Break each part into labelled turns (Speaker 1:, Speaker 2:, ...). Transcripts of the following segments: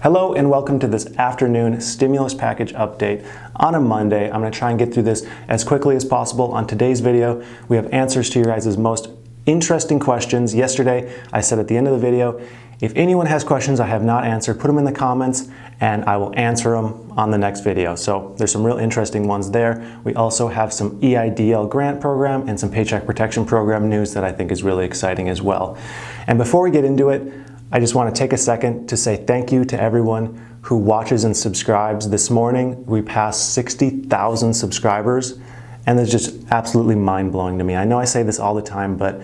Speaker 1: Hello and welcome to this afternoon stimulus package update on a Monday. I'm going to try and get through this as quickly as possible. On today's video, we have answers to your guys' most interesting questions. Yesterday, I said at the end of the video, if anyone has questions I have not answered, put them in the comments and I will answer them on the next video. So there's some real interesting ones there. We also have some EIDL grant program and some Paycheck Protection Program news that I think is really exciting as well. And before we get into it, I just want to take a second to say thank you to everyone who watches and subscribes. This morning, we passed 60,000 subscribers, and it's just absolutely mind-blowing to me. I know I say this all the time, but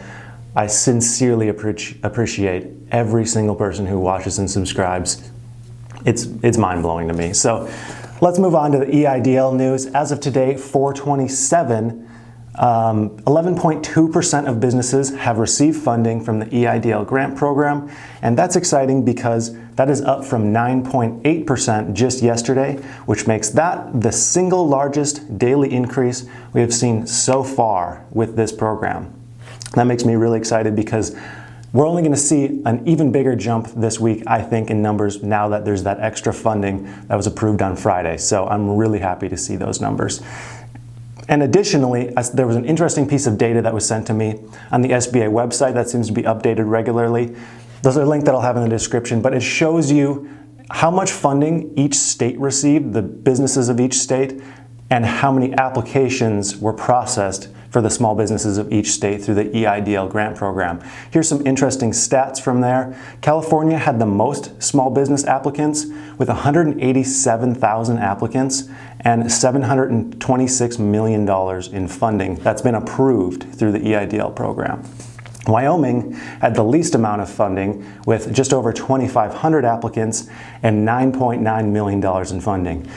Speaker 1: I sincerely appreciate every single person who watches and subscribes. It's mind-blowing to me. So let's move on to the EIDL news. As of today, 4/27, 11.2% of businesses have received funding from the EIDL grant program, and that's exciting because that is up from 9.8% just yesterday, which makes that the single largest daily increase we have seen so far with this program. That makes me really excited because we're only going to see an even bigger jump this week, I think, in numbers now that there's that extra funding that was approved on Friday. So I'm really happy to see those numbers. And additionally, there was an interesting piece of data that was sent to me on the SBA website that seems to be updated regularly. There's a link that I'll have in the description, but it shows you how much funding each state received, the businesses of each state, and how many applications were processed for the small businesses of each state through the EIDL grant program. Here's some interesting stats from there. California had the most small business applicants with 187,000 applicants and $726 million in funding that's been approved through the EIDL program. Wyoming had the least amount of funding with just over 2,500 applicants and $9.9 million in funding.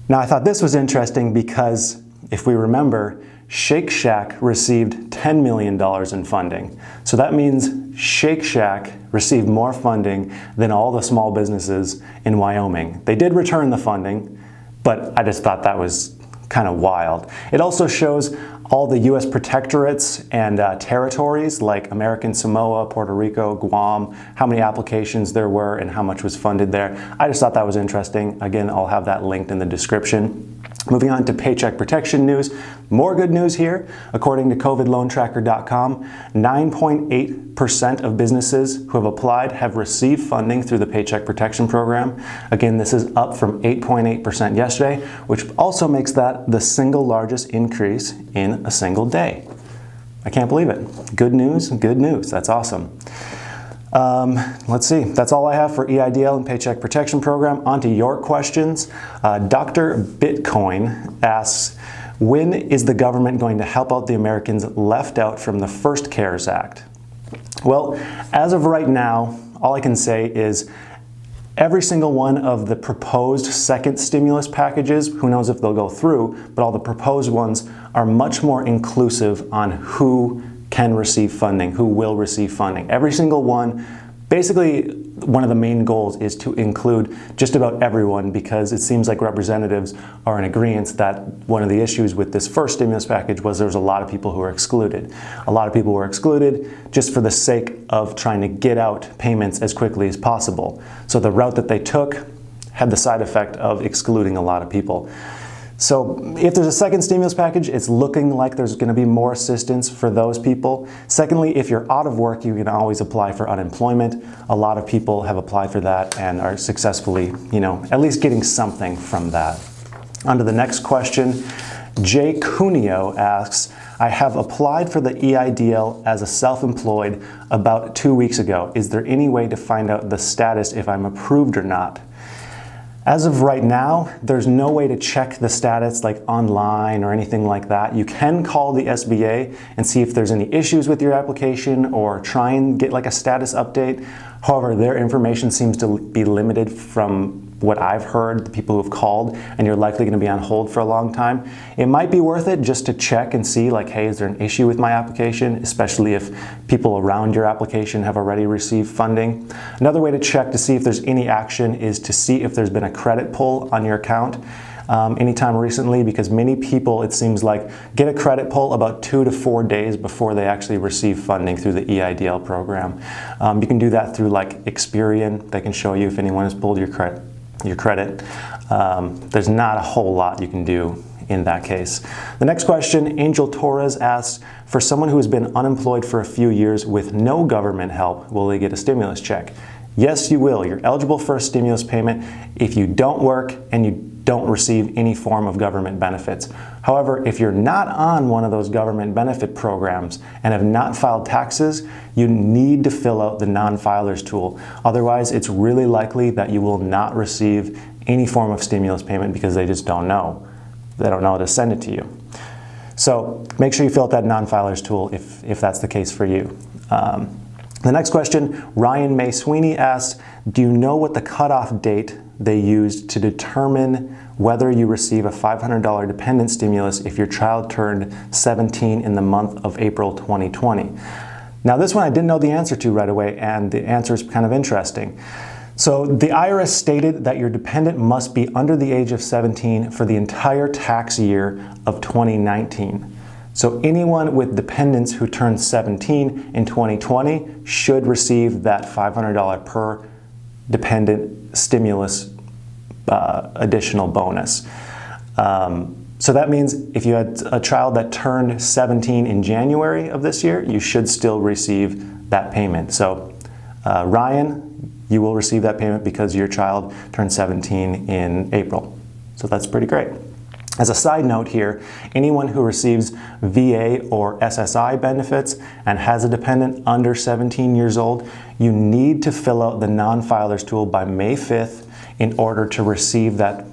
Speaker 1: Now, I thought this was interesting because if we remember, Shake Shack received $10 million in funding. So that means Shake Shack received more funding than all the small businesses in Wyoming. They did return the funding, but I just thought that was kind of wild. It also shows all the U.S. protectorates and territories like American Samoa, Puerto Rico, Guam, how many applications there were and how much was funded there. I just thought that was interesting. Again, I'll have that linked in the description. Moving on to paycheck protection news, more good news here. According to COVIDLoanTracker.com, 9.8% of businesses who have applied have received funding through the Paycheck Protection Program. Again, this is up from 8.8% yesterday, which also makes that the single largest increase in a single day. I can't believe it. Good news, good news. That's awesome. Let's see, that's all I have for EIDL and Paycheck Protection Program. On to your questions. Dr. Bitt Coin asks, when is the government going to help out the Americans left out from the first CARES Act? Well, as of right now, all I can say is every single one of the proposed second stimulus packages, who knows if they'll go through, but all the proposed ones are much more inclusive on who can receive funding, who will receive funding. Every single one, basically one of the main goals is to include just about everyone because it seems like representatives are in agreement that one of the issues with this first stimulus package was there was a lot of people who were excluded. A lot of people were excluded just for the sake of trying to get out payments as quickly as possible. So the route that they took had the side effect of excluding a lot of people. So if there's a second stimulus package, it's looking like there's going to be more assistance for those people. Secondly, if you're out of work, you can always apply for unemployment. A lot of people have applied for that and are successfully, at least getting something from that. On to the next question. Jay Cuneo asks, I have applied for the EIDL as a self-employed about 2 weeks ago. Is there any way to find out the status if I'm approved or not? As of right now, there's no way to check the status like online or anything like that. You can call the SBA and see if there's any issues with your application or try and get like a status update. However, their information seems to be limited from what I've heard, the people who have called, and you're likely going to be on hold for a long time. It might be worth it just to check and see like, hey, is there an issue with my application, especially if people around your application have already received funding. Another way to check to see if there's any action is to see if there's been a credit pull on your account. anytime recently, because many people, it seems like, get a credit pull about 2 to 4 days before they actually receive funding through the EIDL program. You can do that through like Experian. They can show you if anyone has pulled your credit. There's not a whole lot you can do in that case. The next question, Angel Torres asks, for someone who has been unemployed for a few years with no government help, will they get a stimulus check? Yes, you will. You're eligible for a stimulus payment if you don't work and you don't receive any form of government benefits. However, if you're not on one of those government benefit programs and have not filed taxes, you need to fill out the non-filers tool. Otherwise, it's really likely that you will not receive any form of stimulus payment because they just don't know. They don't know how to send it to you. So make sure you fill out that non-filers tool if that's the case for you. The next question, Mae Sweeney asks, do you know what the cutoff date they used to determine whether you receive a $500 dependent stimulus if your child turned 17 in the month of April 2020? Now this one I didn't know the answer to right away, and the answer is kind of interesting. So the IRS stated that your dependent must be under the age of 17 for the entire tax year of 2019. So anyone with dependents who turned 17 in 2020 should receive that $500 per dependent stimulus additional bonus. So that means if you had a child that turned 17 in January of this year, you should still receive that payment. So Ryan, you will receive that payment because your child turned 17 in April. So that's pretty great. As a side note here, anyone who receives VA or SSI benefits and has a dependent under 17 years old, you need to fill out the non-filers tool by May 5th in order to receive that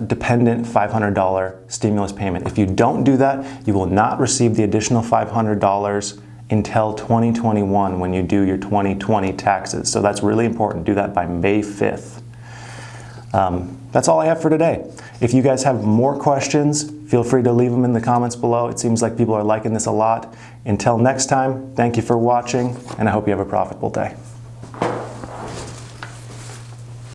Speaker 1: dependent $500 stimulus payment. If you don't do that, you will not receive the additional $500 until 2021 when you do your 2020 taxes. So that's really important. Do that by May 5th. That's all I have for today. If you guys have more questions, feel free to leave them in the comments below. It seems like people are liking this a lot. Until next time, thank you for watching, and I hope you have a profitable day.